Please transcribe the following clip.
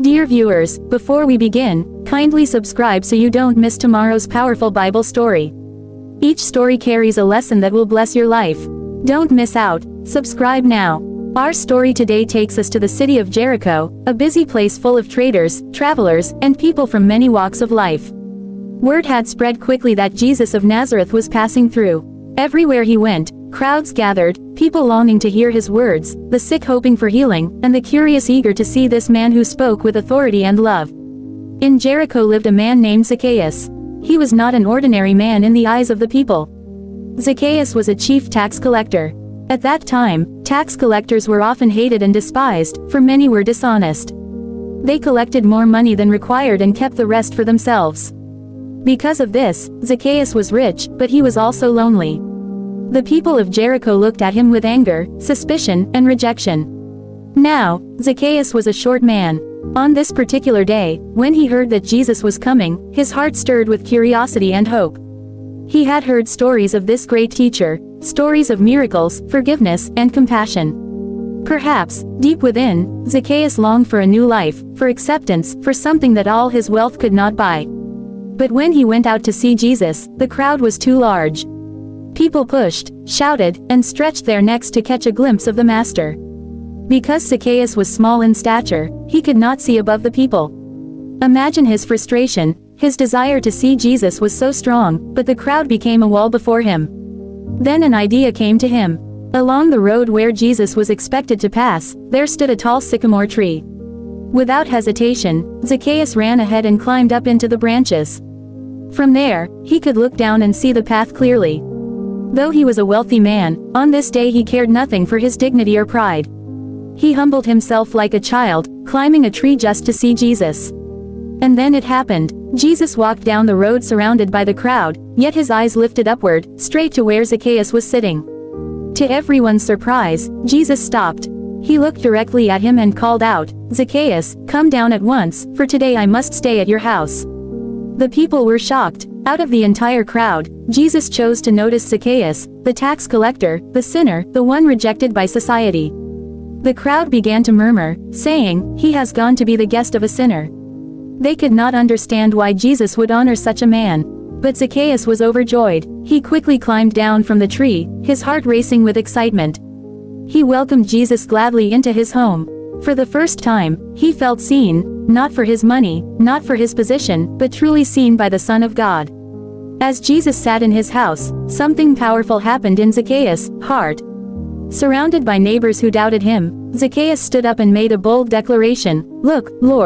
Dear viewers, before we begin, kindly subscribe so you don't miss tomorrow's powerful Bible story. Each story carries a lesson that will bless your life. Don't miss out, subscribe now. Our story today takes us to the city of Jericho, a busy place full of traders, travelers, and people from many walks of life. Word had spread quickly that Jesus of Nazareth was passing through. Everywhere he went, crowds gathered, people longing to hear his words, the sick hoping for healing, and the curious eager to see this man who spoke with authority and love. In Jericho lived a man named Zacchaeus. He was not an ordinary man in the eyes of the people. Zacchaeus was a chief tax collector. At that time, tax collectors were often hated and despised, for many were dishonest. They collected more money than required and kept the rest for themselves. Because of this, Zacchaeus was rich, but he was also lonely. The people of Jericho looked at him with anger, suspicion, and rejection. Now, Zacchaeus was a short man. On this particular day, when he heard that Jesus was coming, his heart stirred with curiosity and hope. He had heard stories of this great teacher, stories of miracles, forgiveness, and compassion. Perhaps, deep within, Zacchaeus longed for a new life, for acceptance, for something that all his wealth could not buy. But when he went out to see Jesus, the crowd was too large. People pushed, shouted, and stretched their necks to catch a glimpse of the Master. Because Zacchaeus was small in stature, he could not see above the people. Imagine his frustration. His desire to see Jesus was so strong, but the crowd became a wall before him. Then an idea came to him. Along the road where Jesus was expected to pass, there stood a tall sycamore tree. Without hesitation, Zacchaeus ran ahead and climbed up into the branches. From there, he could look down and see the path clearly. Though he was a wealthy man, on this day he cared nothing for his dignity or pride. He humbled himself like a child, climbing a tree just to see Jesus. And then it happened. Jesus walked down the road surrounded by the crowd, yet his eyes lifted upward, straight to where Zacchaeus was sitting. To everyone's surprise, Jesus stopped. He looked directly at him and called out, "Zacchaeus, come down at once, for today I must stay at your house." The people were shocked. Out of the entire crowd, Jesus chose to notice Zacchaeus, the tax collector, the sinner, the one rejected by society. The crowd began to murmur, saying, "He has gone to be the guest of a sinner." They could not understand why Jesus would honor such a man. But Zacchaeus was overjoyed. He quickly climbed down from the tree, his heart racing with excitement. He welcomed Jesus gladly into his home. For the first time, he felt seen, not for his money, not for his position, but truly seen by the Son of God. As Jesus sat in his house, something powerful happened in Zacchaeus' heart. Surrounded by neighbors who doubted him, Zacchaeus stood up and made a bold declaration, "Look, Lord,